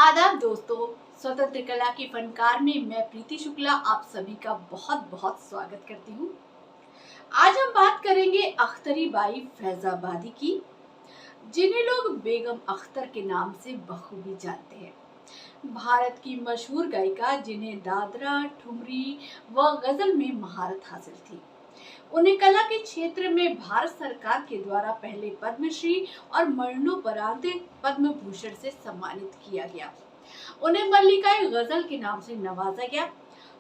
आदाब दोस्तों, स्वतंत्र कला की फनकार में मैं प्रीति शुक्ला आप सभी का बहुत बहुत स्वागत करती हूँ। आज हम बात करेंगे अख्तरी बाई फैजाबादी की, जिन्हें लोग बेगम अख्तर के नाम से बखूबी जानते हैं। भारत की मशहूर गायिका जिन्हें दादरा, ठुमरी व गजल में महारत हासिल थी। उन्हें कला के क्षेत्र में भारत सरकार के द्वारा पहले पद्मश्री और मरणोपरांत पद्म भूषण से सम्मानित किया गया। उन्हें मल्लिकाए गजल के नाम से नवाजा गया।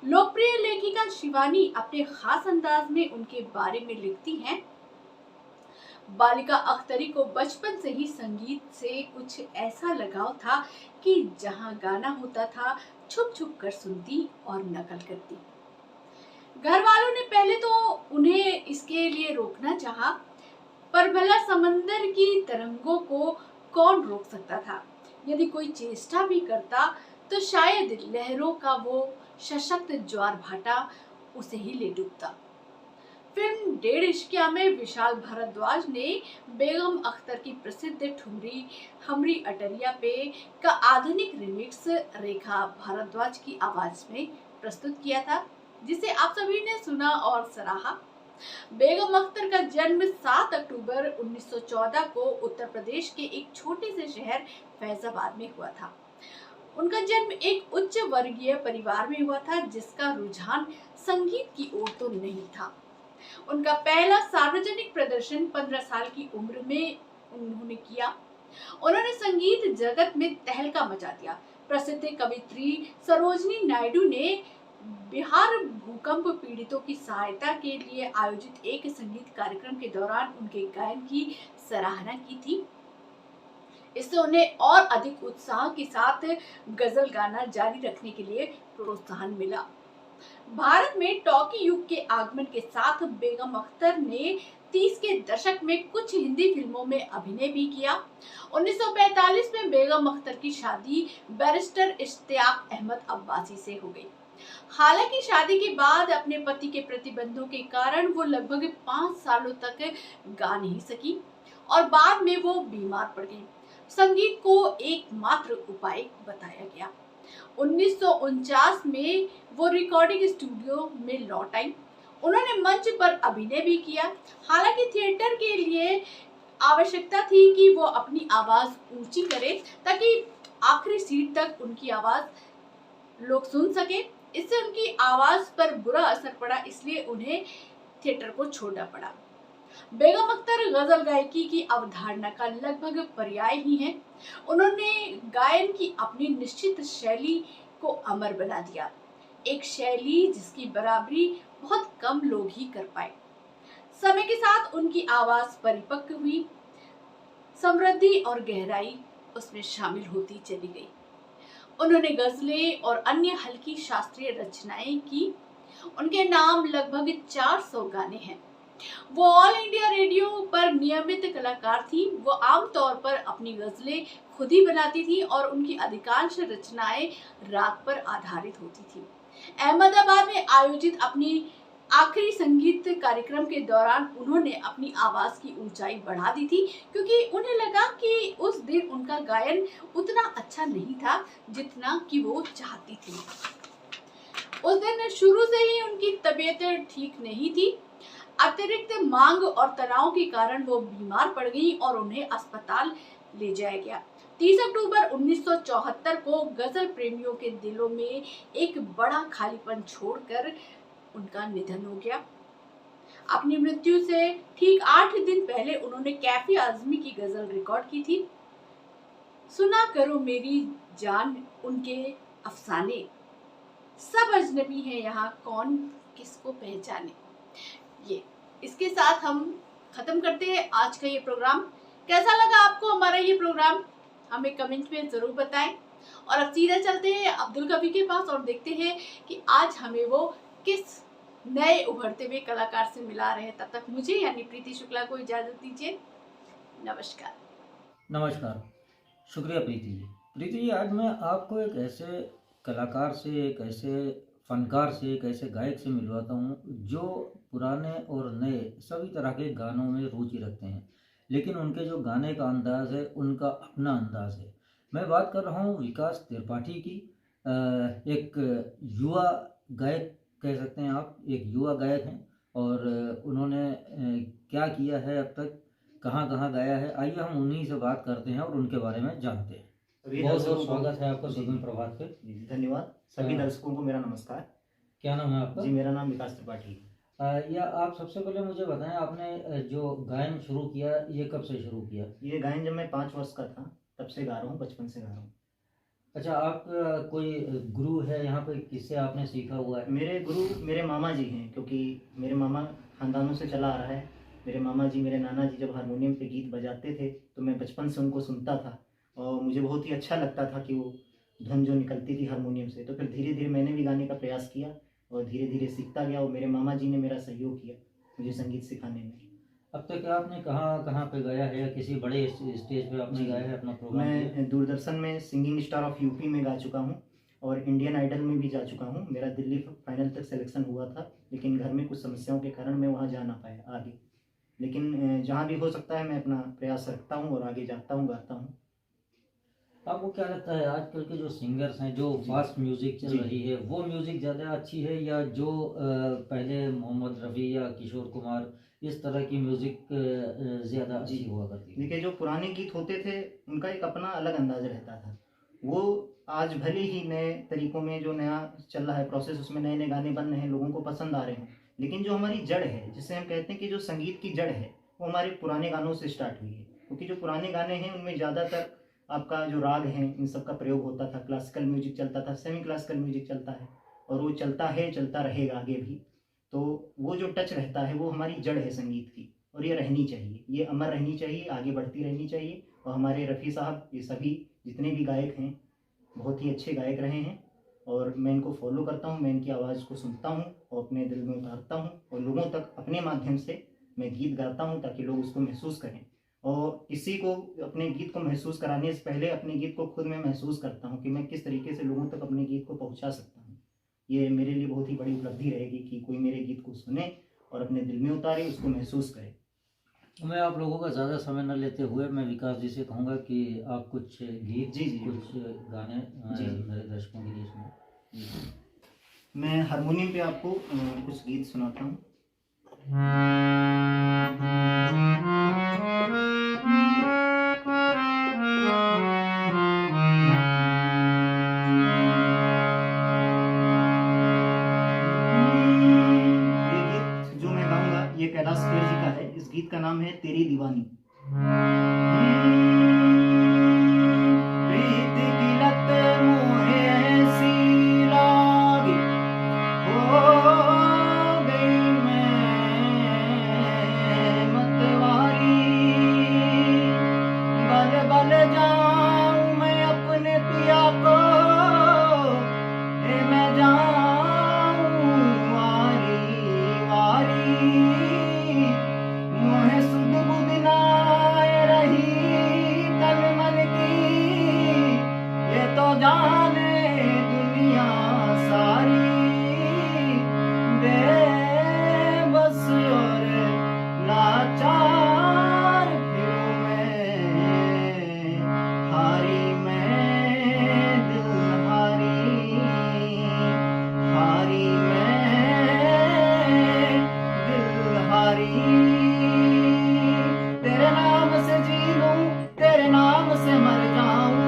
लोकप्रिय लेखिका शिवानी अपने खास अंदाज में उनके बारे में लिखती हैं, बालिका अख्तरी को बचपन से ही संगीत से कुछ ऐसा लगाव था कि जहां गाना होता था छुप छुप कर सुनती और नकल करती। घर वालों ने पहले तो उन्हें इसके लिए रोकना चाहा, पर भला समंदर की तरंगों को कौन रोक सकता था। यदि कोई चेष्टा भी करता तो शायद लहरों का वो सशक्त ज्वार भाटा उसे ही ले डूबता। फिल्म डेढ़ इश्किया में विशाल भारद्वाज ने बेगम अख्तर की प्रसिद्ध ठुमरी हमरी अटरिया पे का आधुनिक रिमिक्स रेखा भारद्वाज की आवाज में प्रस्तुत किया था, जिसे आप सभी ने सुना और सराहा। बेगम अख्तर का जन्म 7 अक्टूबर 1914 को उत्तर प्रदेश के एक छोटे से शहर फैजाबाद में हुआ था। उनका जन्म एक उच्च वर्गीय परिवार में हुआ था, जिसका रुझान संगीत की ओर तो नहीं था। उनका पहला सार्वजनिक प्रदर्शन 15 साल की उम्र में उन्होंने किया। उन्होंने संगीत जगत में तहलका मचा दिया। प्रसिद्ध कवित्री सरोजनी नायडू ने बिहार भूकंप पीड़ितों की सहायता के लिए आयोजित एक संगीत कार्यक्रम के दौरान उनके गायन की सराहना की थी। इससे उन्हें और अधिक उत्साह के साथ गजल गाना जारी रखने के लिए प्रोत्साहन मिला। भारत में टॉकी युग के आगमन के साथ बेगम अख्तर ने 30 के दशक में कुछ हिंदी फिल्मों में अभिनय भी किया। 1945 में बेगम अख्तर की शादी बैरिस्टर इश्तियाक अहमद अब्बासी से हो गई। हालांकि शादी के बाद अपने पति के प्रतिबंधों के कारण वो लगभग 5 सालों तक गा नहीं सकी और बाद में वो बीमार पड़ गई। संगीत को एकमात्र उपाय बताया गया। 1949 में वो रिकॉर्डिंग स्टूडियो में लौट आई। उन्होंने मंच पर अभिनय भी किया। हालांकि थिएटर के लिए आवश्यकता थी कि वो अपनी आवाज ऊंची करे ताकि आखिरी सीट तक उनकी आवाज लोग सुन सके। इससे उनकी आवाज पर बुरा असर पड़ा, इसलिए उन्हें थिएटर को छोड़ना पड़ा। बेगम अख्तर गजल गायकी की अवधारणा का लगभग पर्याय ही है। उन्होंने गायन की अपनी निश्चित शैली को अमर बना दिया, एक शैली जिसकी बराबरी बहुत कम लोग ही कर पाए। समय के साथ उनकी आवाज परिपक्व हुई, समृद्धि और गहराई उसमें शामिल होती चली गई। उन्होंने गजलें और अन्य हल्की शास्त्रीय रचनाएं की। उनके नाम लगभग 400 गाने हैं। वो ऑल इंडिया रेडियो पर नियमित कलाकार थी। वो आमतौर पर अपनी गजलें खुद ही बनाती थी और उनकी अधिकांश रचनाएं राग पर आधारित होती थी। अहमदाबाद में आयोजित अपनी आखिरी संगीत कार्यक्रम के दौरान उन्होंने अपनी आवाज की ऊंचाई बढ़ा दी थी, क्योंकि उन्हें लगा कि उस दिन उनका गायन उतना अच्छा नहीं था जितना कि वो चाहती थी। उस दिन शुरू से ही उनकी तबीयत ठीक नहीं थी। अतिरिक्त मांग और तनाव के कारण वो बीमार पड़ गई और उन्हें अस्पताल ले जाया गया। 30 अक्टूबर 1974 को गजल प्रेमियों के दिलों में एक बड़ा खालीपन छोड़कर उनका निधन हो गया। अपनी मृत्यु से ठीक 8 दिन पहले उन्होंने कैफे आजमी की गजल रिकॉर्ड की थी, सुना करो मेरी जान उनके अफसाने, सब अजनबी है यहाँ कौन किसको पहचाने। ये इसके साथ हम खत्म करते हैं आज का ये प्रोग्राम। कैसा लगा आपको हमारा ये प्रोग्राम, हमें कमेंट में जरूर बताएं। और अब सीधा चलते हैं अब्दुल कवि के पास और देखते हैं कि आज हमें वो किस नए उभरते हुए कलाकार से मिला रहे हैं। तब तक मुझे यानी प्रीति शुक्ला को इजाजत दीजिए। नमस्कार। नमस्कार, शुक्रिया प्रीति जी। प्रीति जी, आज मैं आपको एक ऐसे कलाकार से, एक ऐसे फनकार से, एक ऐसे गायक से मिलवाता हूँ जो पुराने और नए सभी तरह के गानों में रुचि रखते हैं, लेकिन उनके जो गाने का अंदाज़ है उनका अपना अंदाज़ है। मैं बात कर रहा हूँ विकास त्रिपाठी की। एक युवा गायक कह सकते हैं आप, एक युवा गायक हैं और उन्होंने क्या किया है अब तक, कहाँ कहाँ गाया है, आइए हम उन्हीं से बात करते हैं और उनके बारे में जानते हैं। बहुत बहुत स्वागत है आपका सुगम प्रभात पे। धन्यवाद। सभी दर्शकों को मेरा नमस्कार। क्या नाम है आपका? जी, मेरा नाम विकास त्रिपाठी है। या आप सबसे पहले मुझे बताएं, आपने जो गायन शुरू किया ये कब से शुरू किया? ये गायन जब मैं 5 वर्ष का था तब से गा रहा हूँ, बचपन से गा रहा हूँ। अच्छा, आप कोई गुरु है यहाँ पे, किससे आपने सीखा हुआ है? मेरे गुरु मेरे मामा जी हैं, क्योंकि मेरे मामा खानदानों से चला आ रहा है। मेरे मामा जी, मेरे नाना जी जब हारमोनियम पे गीत बजाते थे तो मैं बचपन से उनको सुनता था और मुझे बहुत ही अच्छा लगता था कि वो धुन जो निकलती थी हारमोनियम से। तो फिर धीरे धीरे मैंने भी गाने का प्रयास किया और धीरे धीरे सीखता गया और मेरे मामा जी ने मेरा सहयोग किया मुझे संगीत सिखाने में। अब तक आपने कहाँ कहाँ पे गाया है, या किसी बड़े स्टेज पे आपने गाया है अपना प्रोग्राम? मैं दूरदर्शन में सिंगिंग स्टार ऑफ यूपी में गा चुका हूँ और इंडियन आइडल में भी जा चुका हूँ। मेरा दिल्ली फाइनल तक सिलेक्शन हुआ था, लेकिन घर में कुछ समस्याओं के कारण मैं वहाँ जा ना पाया आगे। लेकिन जहाँ भी हो सकता है मैं अपना प्रयास रखता हूँ और आगे जाता हूँ, गाता हूँ। आपको क्या लगता है आजकल के जो सिंगर्स हैं, जो फास्ट म्यूजिक चल रही है, वो म्यूजिक ज़्यादा अच्छी है या जो पहले मोहम्मद रफ़ी या किशोर कुमार इस तरह की म्यूजिक ज़्यादा अच्छी हुआ करती है? देखिए, जो पुराने गीत होते थे उनका एक अपना अलग अंदाज रहता था। वो आज भले ही नए तरीकों में जो नया चल रहा है प्रोसेस, उसमें नए नए गाने बन रहे हैं, लोगों को पसंद आ रहे हैं, लेकिन जो हमारी जड़ है, जिसे हम कहते हैं कि जो संगीत की जड़ है, वो हमारे पुराने गानों से स्टार्ट हुई है। क्योंकि जो पुराने गाने हैं उनमें ज़्यादातर आपका जो राग है इन सब का प्रयोग होता था, क्लासिकल म्यूजिक चलता था, सेमी क्लासिकल म्यूजिक चलता है और वो चलता है, चलता रहेगा आगे भी। तो वो जो टच रहता है वो हमारी जड़ है संगीत की, और ये रहनी चाहिए, ये अमर रहनी चाहिए, आगे बढ़ती रहनी चाहिए। और हमारे रफ़ी साहब, ये सभी जितने भी गायक हैं बहुत ही अच्छे गायक रहे हैं और मैं इनको फॉलो करता हूँ, मैं इनकी आवाज़ को सुनता हूँ और अपने दिल में उतारता हूँ और लोगों तक अपने माध्यम से मैं गीत गाता हूँ ताकि लोग उसको महसूस करें। और किसी को अपने गीत को महसूस कराने से पहले अपने गीत को खुद मैं महसूस करता हूँ कि मैं किस तरीके से लोगों तक अपने गीत को पहुँचा सकता हूँ। ये मेरे लिए बहुत ही बड़ी उपलब्धि रहेगी कि कोई मेरे गीत को सुने और अपने दिल में उतारे, उसको महसूस करे। मैं आप लोगों का ज़्यादा समय न लेते हुए मैं विकास जी से कहूँगा कि आप कुछ गीत, जी कुछ गाने मेरे दर्शकों के लिए सुनाएं। मैं हारमोनियम पे आपको कुछ गीत सुनाता हूँ। ये गीत जो मैं गाऊंगा ये कैलाश खेर जी का है। इस गीत का नाम है तेरी दीवानी। प्रीत की लत मोहे ऐसी लागी, हो गई मैं मतवारी। बल बल जाऊं मैं अपने पिया को, मैं जाऊं वारी वारी। मोहे सुध बुध नाय रही तन मन की, ये तो जाने दुनिया सारी। बेबस और लाचार फिरूं मैं, हारी मैं दिल हारी, हारी मैं दिल हारी। तेरे नाम से जी लूं, तेरे नाम से मर जाऊं,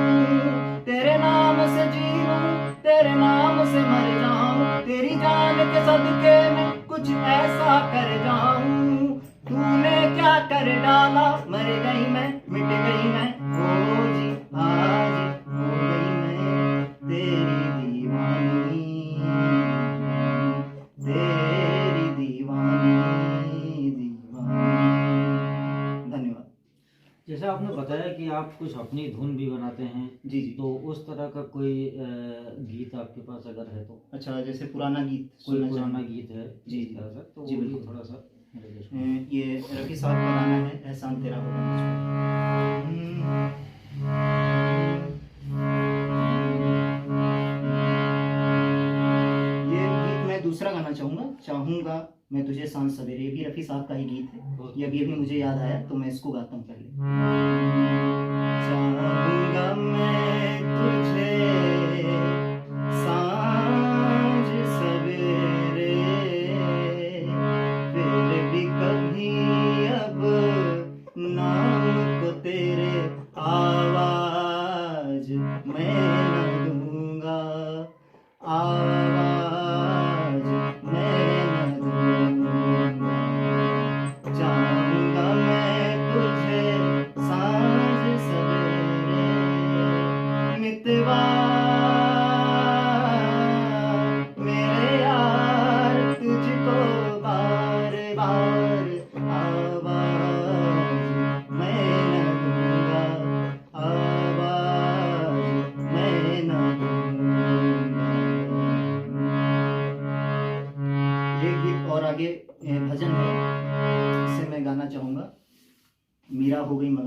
तेरे नाम से जी लूं, तेरे नाम से मर जाऊं। तेरी जान के सदके में कुछ ऐसा कर जाऊं। तूने क्या कर डाला, मर गई मैं, मिट गई मैं, ओ जी आज हो गई मैं तेरी दीवानी, तेरी दीवानी दीवानी। धन्यवाद। जैसे आपने बताया कि आप कुछ अपनी धुन भी बनाते हैं, जी जी। तो उस तरह का कोई गीत आपके पास अगर है तो? अच्छा, जैसे पुराना गीत कोई सुनना पुराना चाहेंगे? गीत है जी इस जी तरह का, तो जी, वो भी बिल्कुल। थोड़ा सा मेरे दर्शकों को। ये रफ़ी साहब का गाना है एहसान तेरा होगा मुझ पर। ये गीत मैं दूसरा गाना चाहूँगा मैं तुझे सांझ सवेरे। ये भी रफ़ी साहब का ही गीत है। ये अभी मुझे याद आया तो मैं इसको गाता हूँ पहले। चाहूँगा मैं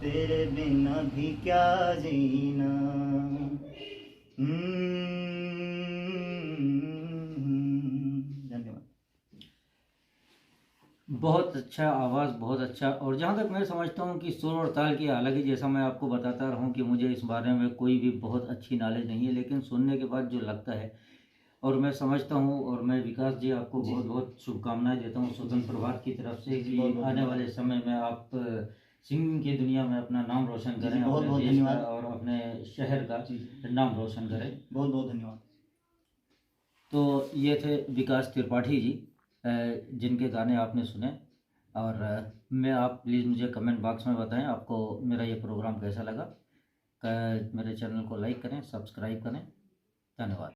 तेरे बिना भी क्या जीना। धन्यवाद। बहुत अच्छा आवाज़, बहुत अच्छा। और जहाँ तक मैं समझता हूँ कि सुर और ताल की, हालांकि जैसा मैं आपको बताता रहा हूँ कि मुझे इस बारे में कोई भी बहुत अच्छी नॉलेज नहीं है, लेकिन सुनने के बाद जो लगता है और मैं समझता हूँ, और मैं विकास जी आपको जी। बहुत बहुत शुभकामनाएं देता हूँ स्वतंत्र प्रभात की तरफ से जी, कि बहुत बहुत आने धन्यवाद। वाले समय में आप सिंगिंग की दुनिया में अपना नाम रोशन जी, करें, बहुत अपने बहुत देश का धन्यवाद। और अपने शहर का जी, नाम रोशन करें। बहुत बहुत धन्यवाद। तो ये थे विकास त्रिपाठी जी, जिनके गाने आपने सुने। और मैं, आप प्लीज़ मुझे कमेंट बॉक्स में बताएं आपको मेरा ये प्रोग्राम कैसा लगा। मेरे चैनल को लाइक करें, सब्सक्राइब करें। धन्यवाद।